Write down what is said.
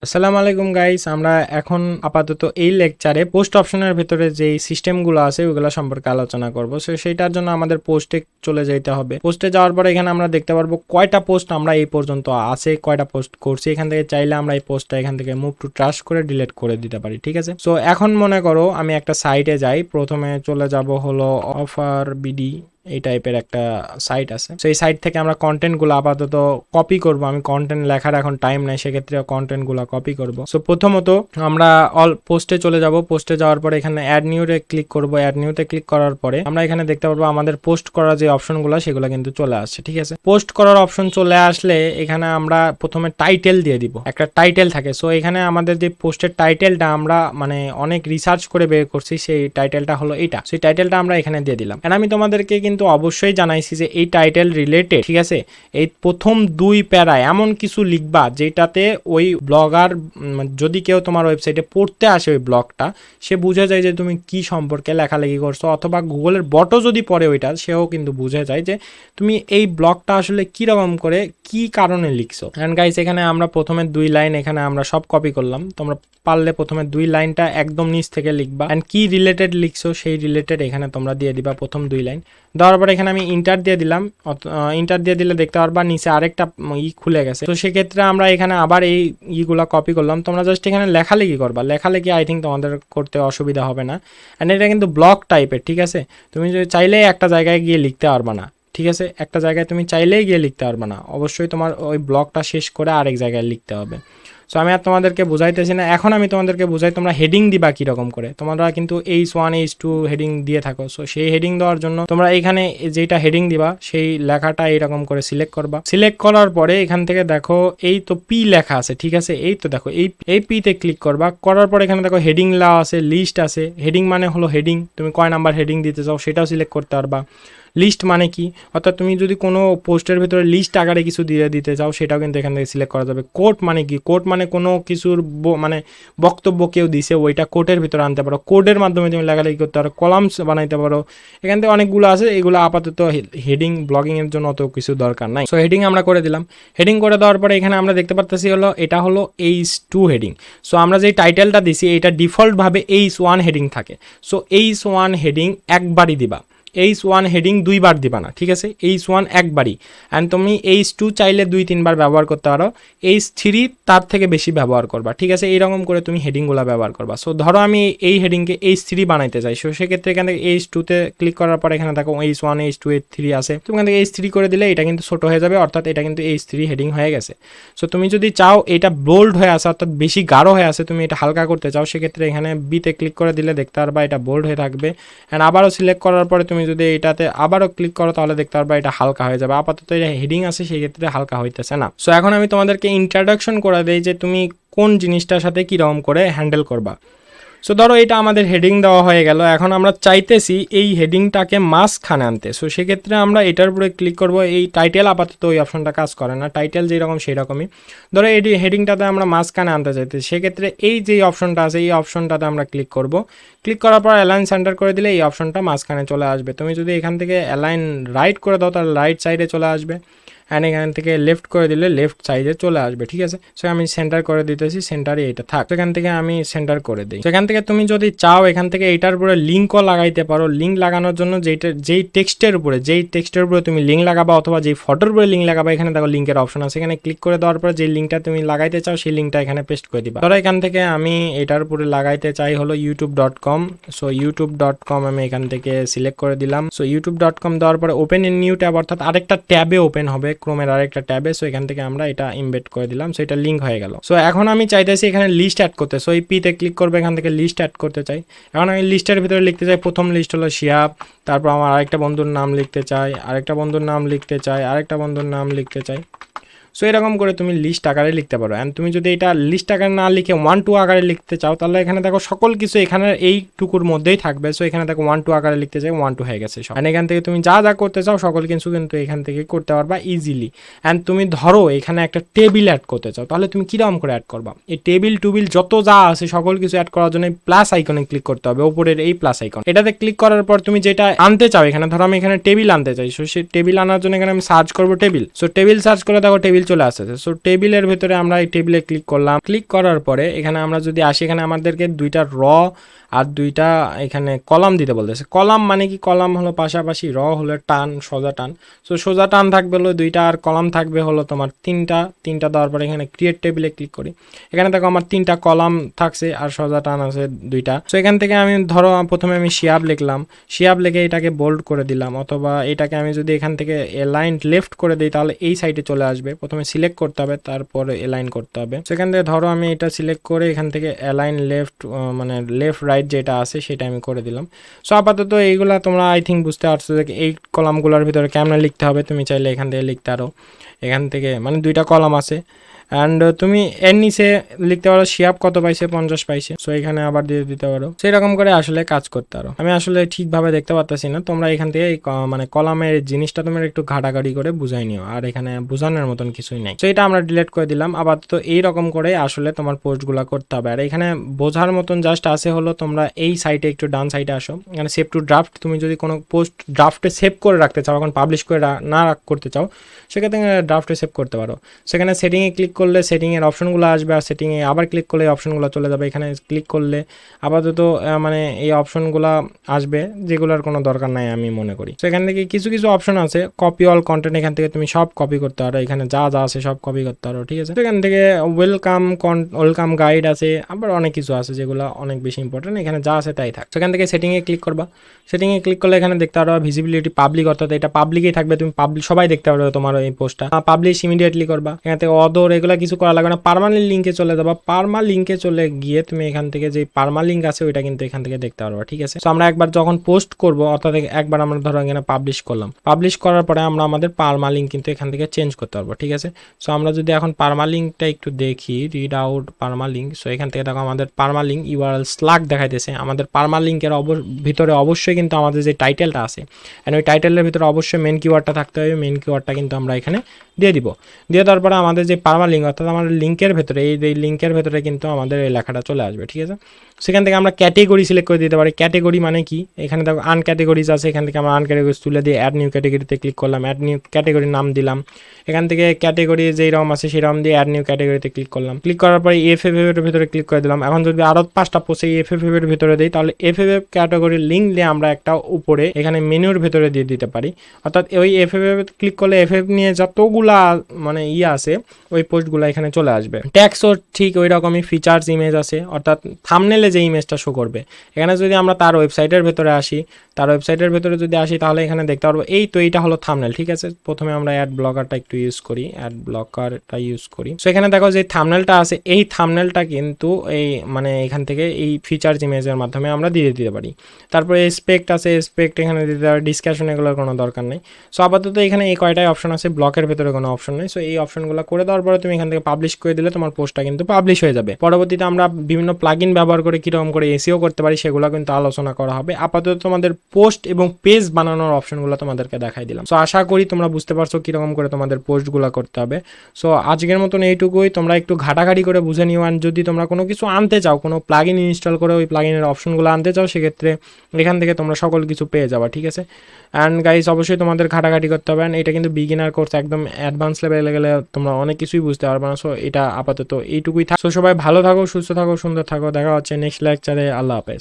আসসালামু আলাইকুম গাইস, আমরা এখন আপাতত এই লেকচারে পোস্ট অপশনের ভিতরে যে সিস্টেমগুলো আছে ওগুলো সম্পর্কে আলোচনা করব। সো সেইটার জন্য আমাদের পোস্টে চলে যেতে হবে। পোস্টে যাওয়ার পরে এখানে আমরা দেখতে পারবো কয়টা পোস্ট আমরা এই পর্যন্ত আছে, কয়টা পোস্ট করছি। এখান থেকে চাইলে আমরা এই পোস্টটা এখান থেকে মুভ টু ট্রাশ করে ডিলিট করে দিতে পারি, ঠিক আছে। সো এখন মনে করো আমি একটা সাইটে যাই, প্রথমে চলে যাব হলো অফার বিডি, এই টাইপের একটা সাইট আছে। সেই সাইট থেকে আমরা কন্টেন্টগুলো আপাতত কপি করব। আমি কন্টেন্ট লেখার এখন টাইম নাই, সেক্ষেত্রে কন্টেন্টগুলো কপি করব। সো প্রথমত আমরা অল পোস্টে চলে যাব। পোস্টে যাওয়ার পরে এখানে অ্যাড নিউতে ক্লিক করব। অ্যাড নিউতে ক্লিক করার পরে আমরা এখানে দেখতে পারবো আমাদের পোস্ট করার যে অপশনগুলো সেগুলো কিন্তু চলে আসছে, ঠিক আছে। পোস্ট করার অপশন চলে আসলে এখানে আমরা প্রথমে টাইটেল দিয়ে দিব, একটা টাইটেল থাকে। সো এখানে আমাদের যে পোস্টের টাইটেলটা আমরা মানে অনেক রিসার্চ করে বের করছি, সেই টাইটেলটা হলো এটা। সেই টাইটেলটা আমরা এখানে দিয়ে দিলাম। এন্ড আমি তোমাদেরকে কিন্তু অবশ্যই জানাইছি যে এই টাইটেল রিলেটেড, ঠিক আছে। এই প্রথম দুই প্যারায় এমন কিছু লিখবা যেটাতে ওই ব্লগার, যদি কেউ তোমার ওয়েবসাইটে পড়তে আসে ওই ব্লগটা, সে বুঝে যায় যে তুমি কি সম্পর্কে লেখালেখি করছো, অথবা গুগলের বটও যদি পড়ে ওইটা, সেও কিন্তু বুঝে যায় যে তুমি এই ব্লগটা আসলে কিরকম করে কি কারণে লিখছো। এন্ড গাইস, এখানে আমরা প্রথমে দুই লাইন এখানে আমরা সব কপি করলাম। তোমরা পারলে প্রথমে দুই লাইনটা একদম নিচ থেকে লিখবা, এন্ড কি রিলেটেড লিখছো সেই রিলেটেড এখানে তোমরা দিয়ে দিবা প্রথম দুই লাইন। দেওয়ার পরে এখানে আমি ইন্টার দিয়ে দিলাম। ইন্টার দিয়ে দিলে দেখতে পারবা নিচে আরেকটা খুলে গেছে। তো সেক্ষেত্রে আমরা এখানে আবার এই ইগুলা কপি করলাম। তোমরা জাস্ট এখানে লেখালেখি করবা, লেখালেখি আই থিঙ্ক তোমাদের করতে অসুবিধা হবে না। অ্যান্ড এটা কিন্তু ব্লক টাইপের, ঠিক আছে। তুমি যদি চাইলেই একটা জায়গায় গিয়ে লিখতে পারবা না, ঠিক আছে। একটা জায়গায় তুমি চাইলেই গিয়ে লিখতে পারবা না, অবশ্যই তোমার ওই ব্লকটা শেষ করে আরেক জায়গায় লিখতে হবে। সো আমি আর তোমাদেরকে বুঝাইতেছি না, এখন আমি তোমাদেরকে বুঝাই তোমরা হেডিং দিবা কীরকম করে। তোমরা কিন্তু H1 H2 হেডিং দিয়ে থাকো। সো সেই হেডিং দেওয়ার জন্য তোমরা এখানে যেটা হেডিং দিবা সেই লেখাটা এইরকম করে সিলেক্ট করবা। সিলেক্ট করার পরে এখান থেকে দেখো এই তো পি লেখা আছে, ঠিক আছে। এই তো দেখো এই পিতে ক্লিক করবা। করার পরে এখানে দেখো হেডিং লা আছে, লিস্ট আছে। হেডিং মানে হলো হেডিং, তুমি কয় নাম্বার হেডিং দিতে চাও সেটাও সিলেক্ট করতে পারবা। লিস্ট মানে কি, অর্থাৎ তুমি যদি কোনো পোস্টের ভিতরে লিস্ট আকারে কিছু দিয়ে দিতে চাও সেটাও কিন্তু এখান থেকে সিলেক্ট করা যাবে। কোট মানে কি, কোট মানে কোনো কিছুর মানে বক্তব্য কেউ দিছে ওইটা কোটের ভিতরে আনতে পারো, কোডের মাধ্যমে তুমি লেখালেখি করতে পারো, কলামস বানাইতে পারো। এখান থেকে অনেকগুলো আছে, এগুলো আপাতত হেডিং ব্লগিং এর জন্য অত কিছু দরকার নাই। সো হেডিং আমরা করে দিলাম। হেডিং করে দেওয়ার পরে এখানে আমরা দেখতে পারতেছি হলো এটা হলো H2 হেডিং। সো আমরা যেই টাইটেলটা দিছি এটা ডিফল্টভাবে H1 হেডিং থাকে। সো H1 হেডিং একবারই দিবা, H1 হেডিং দুইবার দিবা না, ঠিক আছে। H1 একবারই। অ্যান্ড তুমি H2 চাইলে 2-3 বার ব্যবহার করতে পারো, H3 তার থেকে বেশি ব্যবহার করবা, ঠিক আছে। এইরকম করে তুমি হেডিংগুলো ব্যবহার করবা। সো ধরো আমি এই হেডিংকে H3 বানাইতে চাই, সো সেক্ষেত্রে এখান থেকে H2-তে ক্লিক করার পর এখানে দেখো H1 H2 H3 আছে। তুমি এখান থেকে H3 করে দিলে এটা কিন্তু ছোট হয়ে যাবে, অর্থাৎ এটা কিন্তু H3 হেডিং হয়ে গেছে। সো তুমি যদি চাও এটা বোল্ড হয়ে আসে, অর্থাৎ বেশি গাঢ় হয়ে আসে, তুমি এটা হালকা করতে চাও, সেক্ষেত্রে এখানে বিতে ক্লিক করে দিলে দেখতে পারবা এটা বোল্ড হয়ে থাকবে। অ্যান্ড আবারও সিলেক্ট করার পরে তুমি যদি এটাতে আবারও ক্লিক করো তাহলে দেখতে পারবা এটা হালকা হয়ে যাবে। আপাতত এটা হেডিং আছে, সেই ক্ষেত্রে হালকা হইতেছে না। সো এখন আমি তোমাদেরকে ইন্ট্রোডাকশন করে দেই যে তুমি কোন জিনিসটার সাথে কীরকম করে হ্যান্ডেল করবা। সো ধরো এটা আমাদের হেডিং দেওয়া হয়ে গেল, এখন আমরা চাইতেছি এই হেডিংটাকে মাঝখানে আনতে। সো সেক্ষেত্রে আমরা এটার উপরে ক্লিক করব। এই টাইটেল আপাতত ওই অপশনটা কাজ করে না, টাইটেল যেরকম সেই রকমই। ধরো এই হেডিংটাতে আমরা মাঝখানে আনতে চাইতেছি, সেক্ষেত্রে এই যে অপশনটা আছে এই অপশনটাতে আমরা ক্লিক করব। ক্লিক করার পর অ্যালাইন সেন্টার করে দিলে এই অপশনটা মাঝখানে চলে আসবে। তুমি যদি এখান থেকে অ্যালাইন রাইট করে দাও তাহলে রাইট সাইডে চলে আসবে, অ্যান্ড এখান থেকে লেফট করে দিলে লেফট সাইডে চলে আসবে, ঠিক আছে। সো আমি সেন্টার করে দিতেছি, সেন্টারে এটা থাক। সেখান থেকে আমি সেন্টার করে দিই। সেখান থেকে তুমি যদি চাও এখান থেকে এটার উপরে লিঙ্কও লাগাইতে পারো। লিঙ্ক লাগানোর জন্য যেই টেক্সটের উপরে তুমি লিঙ্ক লাগাবা অথবা যেই ফটোর উপরে লিঙ্ক লাগাবা, এখানে দেখো লিঙ্কের অপশন আছে, এখানে ক্লিক করে দেওয়ার পরে যে লিঙ্কটা তুমি লাগাইতে চাও সেই লিঙ্কটা এখানে পেস্ট করে দিবা। ধরো এখান থেকে আমি এটার উপরে লাগাইতে চাই হলো youtube.com। সো youtube.com আমি এখান থেকে সিলেক্ট করে দিলাম। সো youtube.com দেওয়ার পরে ওপেন ইন নিউ ট্যাব, অর্থাৎ আরেকটা ট্যাবে ওপেন হবে ক্রোমের আরেকটা ট্যাবে। সো এখান থেকে আমরা এটা ইমবেড করে দিলাম। সো এটা লিঙ্ক হয়ে গেল। সো এখন আমি চাইতেছি এখানে লিস্ট অ্যাড করতে। সো এই পিতে ক্লিক করবে, এখান থেকে লিস্ট অ্যাড করতে চাই। এখন আমি লিস্টের ভিতরে লিখতে চাই, প্রথম লিস্ট হলো শিহাব, তারপর আমার আরেকটা বন্ধুর নাম লিখতে চাই, আরেকটা বন্ধুর নাম লিখতে চাই, আরেকটা বন্ধুর নাম লিখতে চাই। সো এরকম করে তুমি লিস্ট আকারে লিখতে পারো। অ্যান্ড তুমি যদি এটা লিস্ট আকারে না লিখে 1-2 আকারে লিখতে চাও তাহলে এখানে দেখো সকল কিছু এখানে এইটুকুর মধ্যেই থাকবে। সো এখানে দেখো 1-2 আকারে লিখতে চাই, 1-2 হয়ে গেছে সব। অ্যান্ড এখান থেকে তুমি যা যা করতে চাও সকল কিছু কিন্তু এখান থেকে করতে পারবা ইজিলি। অ্যান্ড তুমি ধরো এখানে একটা টেবিল অ্যাড করতে চাও, তাহলে তুমি কীরকম করে অ্যাড করবা? এই টেবিল টুবিল যত যা আছে সকল কিছু অ্যাড করার জন্য প্লাস আইকনে ক্লিক করতে হবে, ওপরের এই প্লাস আইকন। এটাতে ক্লিক করার পর তুমি যেটা আনতে চাও, এখানে ধরো আমি এখানে টেবিল আনতে চাই, সো সেই টেবিল আনার জন্য এখানে আমি সার্চ করবো টেবিল। সো টেবিল সার্চ করে দেখো টেবিল চলে আসতেছে। সো টেবিলের ভিতরে আমরা এই টেবিলে ক্লিক করলাম, ক্লিক করার পরে এখানে আমরা যদি আসি, এখানে আমাদেরকে দুইটা র আর দুইটা এখানে কলাম দিতে বলতেছে। কলাম মানে কি, কলাম হলো পাশাপাশি, র হলো টান, সোজা টান। সো সোজা টান থাকবে হলো দুইটা, আর কলাম থাকবে হলো তোমার তিনটা দেওয়ার পরে এখানে ক্রিয়েট টেবিলে ক্লিক করি। এখানে দেখো আমার 3টা কলাম থাকছে আর সোজা টান আছে 2টা। সো এখান থেকে আমি ধরো প্রথমে আমি শিয়াব লিখলাম, শিয়াব লিখে এটাকে বোল্ড করে দিলাম, অথবা এটাকে আমি যদি এখান থেকে এলাইন লেফট করে দিই তাহলে এই সাইডে চলে আসবে। প্রথমে সিলেক্ট করতে হবে, তারপরে এলাইন করতে হবে। সেখান থেকে ধরো আমি এটা সিলেক্ট করে এখান থেকে এলাইন লেফট, মানে লেফট রাইট যেটা আছে সেটা আমি করে দিলাম। সো আপাতত এইগুলা তোমরা আই থিঙ্ক বুঝতে পারছো যে এই কলামগুলোর ভিতরে কেমন লিখতে হবে। তুমি চাইলে এখান থেকে লিখতে পারো, এখান থেকে মানে 2টা কলাম আছে। অ্যান্ড তুমি এর নিচে লিখতে পারো শিয়াব কত পাইছে, 50 পাইছে। সো এখানে আবার দিয়ে দিতে পারো। সেই রকম করে আসলে কাজ করতে পারো। আমি আসলে ঠিকভাবে দেখতে পারতেছি না, তোমরা এখান থেকে মানে কলামের জিনিসটা তোমরা একটু ঘাটাঘাটি করে বুঝাই নিও, আর এখানে বোঝানোর মতন কিছুই নেই। তো এটা আমরা ডিলিট করে দিলাম। আপাতত এইরকম করে আসলে তোমার পোস্টগুলো করতে হবে। আর এখানে বোঝার মতন জাস্ট আছে হলো, তোমরা এই সাইটে একটু ডান সাইডে আসো, এখানে সেভ টু ড্রাফট। তুমি যদি কোনো পোস্ট ড্রাফটে সেভ করে রাখতে চাও, এখন পাবলিশ করে না করতে চাও, সেক্ষেত্রে ড্রাফটে সেভ করতে পারো। সেখানে সেটিংয়ে ক্লিক করলে সেটিংয়ের অপশনগুলো আসবে, আর সেটিংয়ে আবার ক্লিক করলে এই অপশনগুলো চলে যাবে। এখানে ক্লিক করলে আপাতত মানে এই অপশনগুলো আসবে যেগুলোর কোনো দরকার নাই আমি মনে করি। তো এখান থেকে কিছু কিছু অপশন আছে, কপি অল কন্টেন্ট, এখান থেকে তুমি সব কপি করতে পারো, এখানে যা যা আছে সব কপি করতে পারো, ঠিক আছে। এখান থেকে ওয়েলকাম গাইড আছে, আবার অনেক কিছু আছে যেগুলো অনেক বেশি ইম্পর্টেন্ট, এখানে যা আছে তাই থাক। সেখান থেকে সেটিংয়ে ক্লিক করবা, সেটিংয়ে ক্লিক করলে এখানে দেখতে পারো ভিজিবিলিটি পাবলিক, অর্থাৎ এটা পাবলিকই থাকবে, তুমি পাবলিক সবাই দেখতে পারবে তোমার এই পোস্টটা। পাবলিশ ইমিডিয়েটলি করবা, এখান থেকে অদর এগুলো কিছু করা লাগবে না, পার্মানেন্ট লিঙ্কে চলে যাবা। পার্মা লিঙ্কে চলে গিয়ে তুমি এখান থেকে যে পার্মা লিঙ্ক আছে ওইটা কিন্তু এখান থেকে দেখতে পারবা, ঠিক আছে। তো আমরা একবার যখন পোস্ট করব, অর্থাৎ একবার আমরা ধরো এখানে পাবলিশ করলাম, পাবলিশ করার পরে আমরা আমাদের পার্মা লিঙ্ক কিন্তু এখান থেকে চেঞ্জ করতে পারবো, ঠিক আছে। সো আমরা যদি এখন পার্মা লিঙ্কটা একটু দেখি, read out Parma link. So এখান থেকে দেখো আমাদের পার্মা লিঙ্ক ইউআরএল স্লাগ দেখাইতেছে। আমাদের পার্মা লিঙ্কের ভিতরে অবশ্যই কিন্তু আমাদের যে টাইটেলটা আছে, এন্ড ওই টাইটেলের ভিতরে অবশ্যই মেন কিওয়ার্ডটা থাকতে হবে। মেন কিওয়ার্ডটা কিন্তু আমরা এখানে দিয়ে দিব, দিয়ে তারপরে আমাদের যে পার্মা লিঙ্ক, অর্থাৎ আমাদের লিঙ্কের ভেতরে এই লিঙ্কের ভেতরে কিন্তু আমাদের এই লেখাটা চলে আসবে, ঠিক আছে। সেখান থেকে আমরা ক্যাটেগরি সিলেক্ট করে দিতে পারি। ক্যাটেগরি মানে কি, এখানে দেখো আনক্যাটেগরিজ আছে, এখান থেকে আমরা আনক্যাটেগরিজ তুলে দিয়ে অ্যাড নিউ ক্যাটেগরিতে ক্লিক করলাম, অ্যাড নিউ ক্যাটেগরির নাম দিলাম। এখান থেকে ক্যাটেগরি যেই রকম আছে সেই রকম দিয়ে অ্যাড নিউ ক্যাটেগরিতে ক্লিক করলাম। ক্লিক করার পরে এফএফ এর ভিতরে ক্লিক করে দিলাম। এখন যদি আরও 5টা পোস্ট এই এফএফ এর ভিতরে দিই, তাহলে এফএফ ক্যাটেগরির লিঙ্ক দিয়ে আমরা একটা উপরে এখানে মেনুর ভিতরে দিয়ে দিতে পারি। অর্থাৎ ওই এফএফ ক্লিক করলে এফএফ নিয়ে যতগুলা মানে আছে ওই পোস্টগুলো এখানে চলে আসবে। ট্যাক্সও ঠিক ওই রকমই, ফিচার্স ইমেজ আছে, অর্থাৎ থাম্বনেলে যে ইমেজটা শো করবে। এখানে যদি আমরা তার ওয়েবসাইটের ভেতরে আসি, তাহলে এখানে দেখতে পারবো এই তো এইটা হলো থাম্বনেল, ঠিক আছে। প্রথমে আমরা অ্যাড ব্লকারটা একটু ইউজ করি, সো এখানে দেখো যে থাম্বনেলটা আছে, এই থাম্বনেলটা কিন্তু এই মানে এখান থেকে এই ফিচার্স ইমেজের মাধ্যমে আমরা দিয়ে দিতে পারি। তারপরে স্পেক্ট আছে, স্পেক্ট এখানে দিতে পারি, ডিসকাশন এগুলোর কোনো দরকার নেই। সো আপাতত এখানে এই কয়টাই অপশন আছে, ব্লকের ভেতরে কোনো অপশন নেই। সো এই অপশনগুলো করে দেওয়ার পরে তুমি এখান থেকে পাবলিশ করে দিলে তোমার পোস্টটা কিন্তু পাবলিশ হয়ে যাবে। পরবর্তীতে আমরা বিভিন্ন প্লাগইন ব্যবহার করে কীরকম করে এসিও করতে পারি সেগুলো কিন্তু আলোচনা করা হবে। আপাতত তোমাদের পোস্ট এবং পেজ বানানোর অপশনগুলো তোমাদেরকে দেখাই দিলাম। সো আশা করি তোমরা বুঝতে পারছো কীরকম করে তোমাদের পোস্টগুলো করতে হবে। সো আজকের মতন এইটুকুই, তোমরা একটু ঘাটাঘাটি করে বুঝে নিও। আর যদি তোমরা কোনো কিছু আনতে চাও, কোনো প্লাগইন ইনস্টল করে ওই প্লাগইনের অপশনগুলো আনতে চাও, সেক্ষেত্রে এখান থেকে তোমরা সকল কিছু পেয়ে যাবা, ঠিক আছে। অ্যান্ড গাইস অবশ্যই তোমাদের ঘাটাঘাটি করতে হবে। এটা কিন্তু বিগিনার কোর্স, একদম অ্যাডভান্স লেভেলে গেলে তোমরা অনেক কিছুই বুঝতে পারবে না। সো এটা আপাতত এইটুকুই থাক। সো সবাই ভালো থাকো, সুস্থ থাকো, সুন্দর থাকো। দেখা হচ্ছে নেক্সট লেকচারে। আল্লাহ হাফেজ।